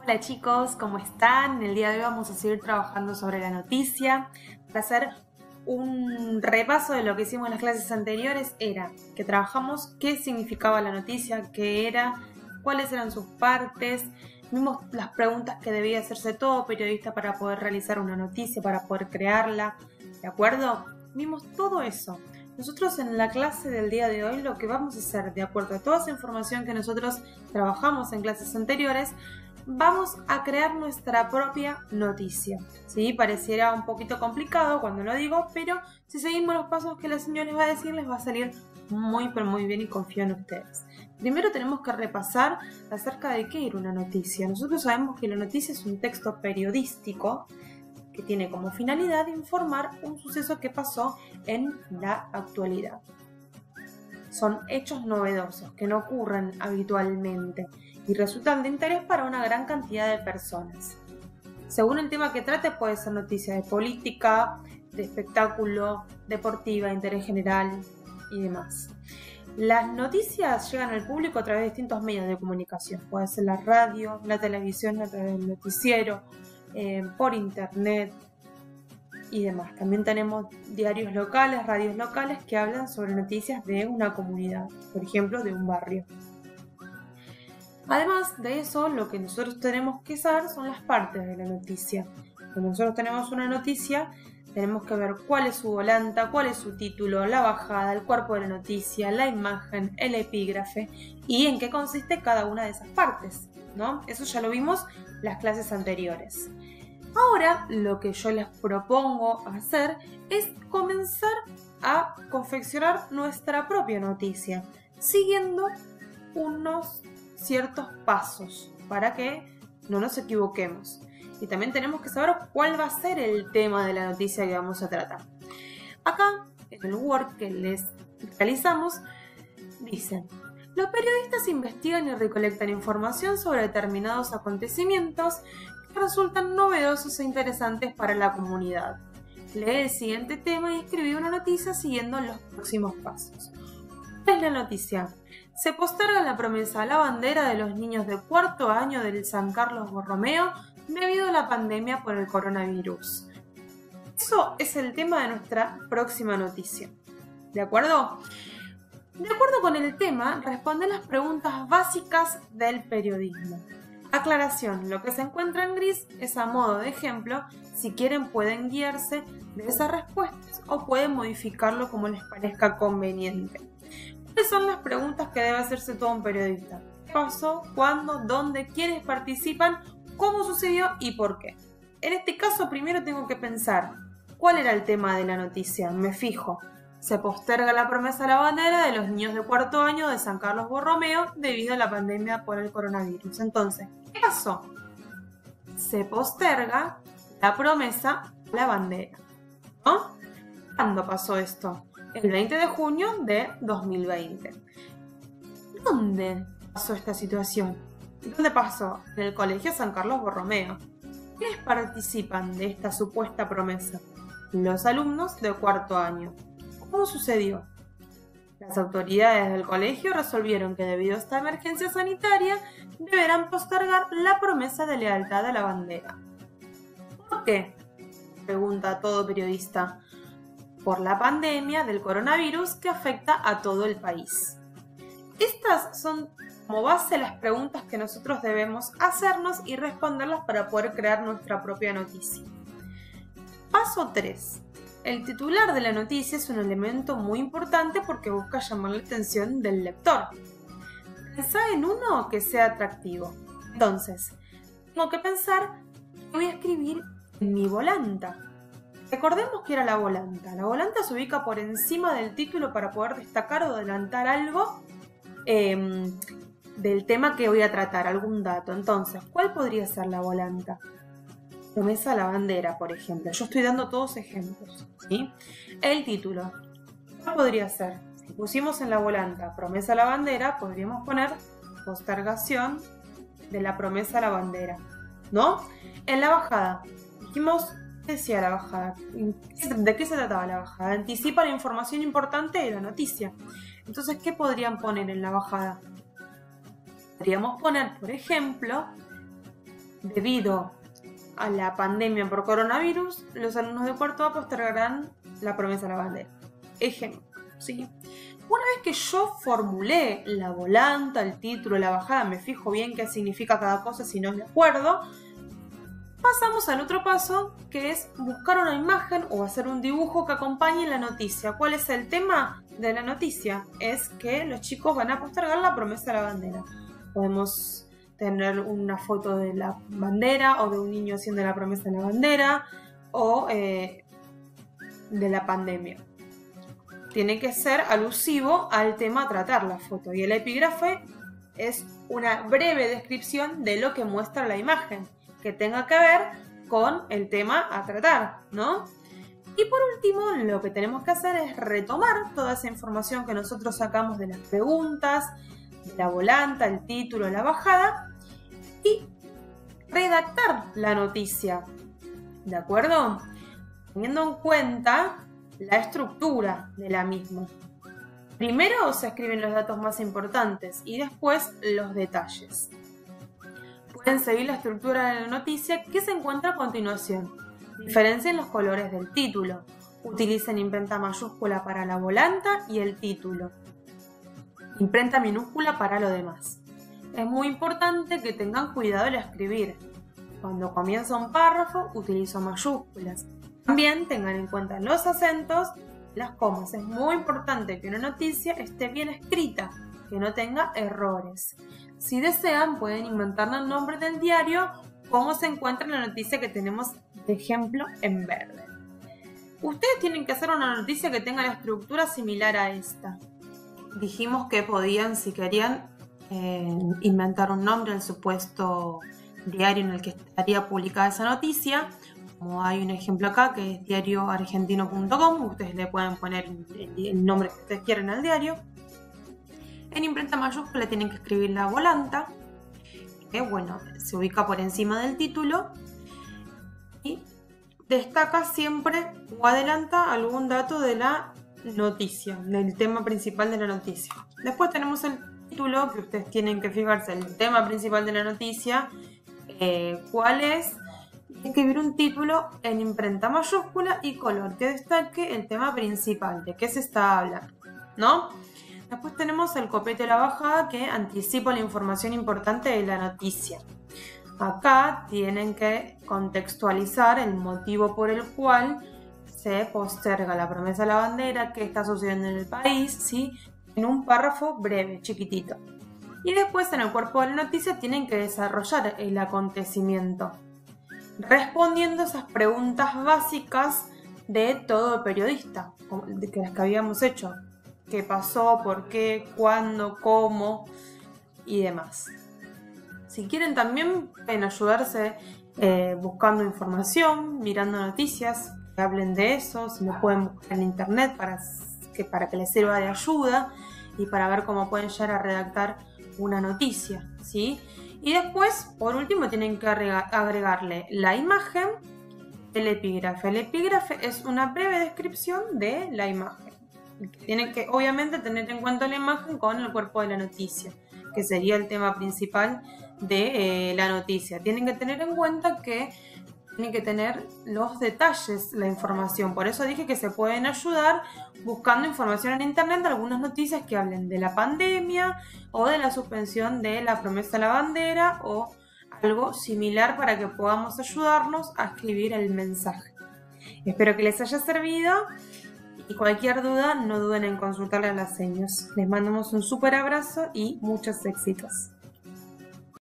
Hola chicos, ¿cómo están? El día de hoy vamos a seguir trabajando sobre la noticia. Para hacer un repaso de lo que hicimos en las clases anteriores era que trabajamos qué significaba la noticia, qué era, cuáles eran sus partes, vimos las preguntas que debía hacerse todo periodista para poder realizar una noticia, para poder crearla, ¿de acuerdo? Vimos todo eso. Nosotros en la clase del día de hoy lo que vamos a hacer, de acuerdo a toda esa información que nosotros trabajamos en clases anteriores, vamos a crear nuestra propia noticia. ¿Sí? Pareciera un poquito complicado cuando lo digo, pero si seguimos los pasos que la señora les va a decir, les va a salir muy pero muy bien y confío en ustedes. Primero tenemos que repasar acerca de qué era una noticia. Nosotros sabemos que la noticia es un texto periodístico que tiene como finalidad informar un suceso que pasó en la actualidad. Son hechos novedosos que no ocurren habitualmente y resultan de interés para una gran cantidad de personas. Según el tema que trate, puede ser noticia de política, de espectáculo, deportiva, interés general y demás. Las noticias llegan al público a través de distintos medios de comunicación. Puede ser la radio, la televisión, a través del noticiero, por internet y demás. También tenemos diarios locales, radios locales que hablan sobre noticias de una comunidad, por ejemplo, de un barrio. Además de eso, lo que nosotros tenemos que saber son las partes de la noticia. Cuando nosotros tenemos una noticia, tenemos que ver cuál es su volanta, cuál es su título, la bajada, el cuerpo de la noticia, la imagen, el epígrafe y en qué consiste cada una de esas partes, ¿no? Eso ya lo vimos en las clases anteriores. Ahora lo que yo les propongo hacer es comenzar a confeccionar nuestra propia noticia, siguiendo unos ciertos pasos para que no nos equivoquemos. Y también tenemos que saber cuál va a ser el tema de la noticia que vamos a tratar. Acá, en el Word que les realizamos, dicen: los periodistas investigan y recolectan información sobre determinados acontecimientos que resultan novedosos e interesantes para la comunidad. Lee el siguiente tema y escribe una noticia siguiendo los próximos pasos. ¿Cuál es la noticia? Se posterga la promesa a la bandera de los niños de cuarto año del San Carlos Borromeo debido a la pandemia por el coronavirus. Eso es el tema de nuestra próxima noticia. ¿De acuerdo? De acuerdo con el tema, responde las preguntas básicas del periodismo. Aclaración: lo que se encuentra en gris es a modo de ejemplo. Si quieren pueden guiarse de esas respuestas o pueden modificarlo como les parezca conveniente. ¿Cuáles son las preguntas que debe hacerse todo un periodista? ¿Qué pasó? ¿Cuándo? ¿Dónde? ¿Quiénes participan? ¿Cómo sucedió? ¿Y por qué? En este caso primero tengo que pensar ¿cuál era el tema de la noticia? Me fijo. Se posterga la promesa a la bandera de los niños de cuarto año de San Carlos Borromeo debido a la pandemia por el coronavirus. Entonces, ¿qué pasó? Se posterga la promesa a la bandera, ¿no? ¿Cuándo pasó esto? El 20 de junio de 2020. ¿Dónde pasó esta situación? ¿Dónde pasó? En el Colegio San Carlos Borromeo. ¿Quiénes participan de esta supuesta promesa? Los alumnos de cuarto año. ¿Cómo sucedió? Las autoridades del colegio resolvieron que debido a esta emergencia sanitaria deberán postergar la promesa de lealtad a la bandera. ¿Por qué? Pregunta todo periodista. Por la pandemia del coronavirus que afecta a todo el país. Estas son como base las preguntas que nosotros debemos hacernos y responderlas para poder crear nuestra propia noticia. Paso 3. El titular de la noticia es un elemento muy importante porque busca llamar la atención del lector. Pensá en uno que sea atractivo. Entonces, tengo que pensar que voy a escribir en mi volanta. Recordemos que era la volanta. La volanta se ubica por encima del título para poder destacar o adelantar algo del tema que voy a tratar, algún dato. Entonces, ¿cuál podría ser la volanta? Promesa a la bandera, por ejemplo. Yo estoy dando todos ejemplos, ¿sí? El título. ¿Cuál podría ser? Si pusimos en la volanta promesa a la bandera, podríamos poner postergación de la promesa a la bandera, ¿no? En la bajada, dijimos, ¿qué decía la bajada? ¿De qué se trataba la bajada? Anticipa la información importante de la noticia. Entonces, ¿qué podrían poner en la bajada? Podríamos poner, por ejemplo, debido a la pandemia por coronavirus, los alumnos de cuarto A postergarán la promesa a la bandera. Ejemplo, ¿sí? Una vez que yo formulé la volanta, el título, la bajada, me fijo bien qué significa cada cosa si no me acuerdo, pasamos al otro paso, que es buscar una imagen o hacer un dibujo que acompañe la noticia. ¿Cuál es el tema de la noticia? Es que los chicos van a postergar la promesa a la bandera. Podemos tener una foto de la bandera o de un niño haciendo la promesa a la bandera o de la pandemia. Tiene que ser alusivo al tema a tratar la foto. Y el epígrafe es una breve descripción de lo que muestra la imagen, que tenga que ver con el tema a tratar, ¿no? Y por último, lo que tenemos que hacer es retomar toda esa información que nosotros sacamos de las preguntas, de la volanta, el título, la bajada, y redactar la noticia, ¿de acuerdo? Teniendo en cuenta la estructura de la misma. Primero se escriben los datos más importantes y después los detalles. Pueden seguir la estructura de la noticia que se encuentra a continuación. Diferencien los colores del título. Utilicen imprenta mayúscula para la volanta y el título. Imprenta minúscula para lo demás. Es muy importante que tengan cuidado al escribir. Cuando comienza un párrafo, utilizo mayúsculas. También tengan en cuenta los acentos, las comas. Es muy importante que una noticia esté bien escrita, que no tenga errores. Si desean, pueden inventar el nombre del diario, como se encuentra en la noticia que tenemos de ejemplo en verde. Ustedes tienen que hacer una noticia que tenga la estructura similar a esta. Dijimos que podían, si querían, inventar un nombre al supuesto diario en el que estaría publicada esa noticia. Como hay un ejemplo acá que es diarioargentino.com, ustedes le pueden poner el nombre que ustedes quieran al diario. En imprenta mayúscula tienen que escribir la volanta, que bueno, se ubica por encima del título y destaca siempre o adelanta algún dato de la noticia, del tema principal de la noticia. Después tenemos el título, que ustedes tienen que fijarse el tema principal de la noticia, cuál es. Escribir un título en imprenta mayúscula y color que destaque el tema principal, de qué se está hablando, ¿no? Después tenemos el copete de la bajada, que anticipa la información importante de la noticia. Acá tienen que contextualizar el motivo por el cual se posterga la promesa a la bandera, qué está sucediendo en el país, ¿sí? En un párrafo breve, chiquitito. Y después en el cuerpo de la noticia tienen que desarrollar el acontecimiento, respondiendo esas preguntas básicas de todo periodista, que las que habíamos hecho. ¿Qué pasó? ¿Por qué? ¿Cuándo? ¿Cómo? Y demás. Si quieren también pueden ayudarse buscando información, mirando noticias, que hablen de eso, si lo pueden buscar en internet para que les sirva de ayuda y para ver cómo pueden llegar a redactar una noticia, ¿sí? Y después, por último, tienen que agregarle la imagen, el epígrafe. El epígrafe es una breve descripción de la imagen. Tienen que, obviamente, tener en cuenta la imagen con el cuerpo de la noticia, que sería el tema principal de la noticia. Tienen que tener en cuenta que tienen que tener los detalles, la información. Por eso dije que se pueden ayudar buscando información en internet de algunas noticias que hablen de la pandemia o de la suspensión de la promesa a la bandera o algo similar para que podamos ayudarnos a escribir el mensaje. Espero que les haya servido y cualquier duda no duden en consultarle a las señas. Les mandamos un súper abrazo y muchos éxitos.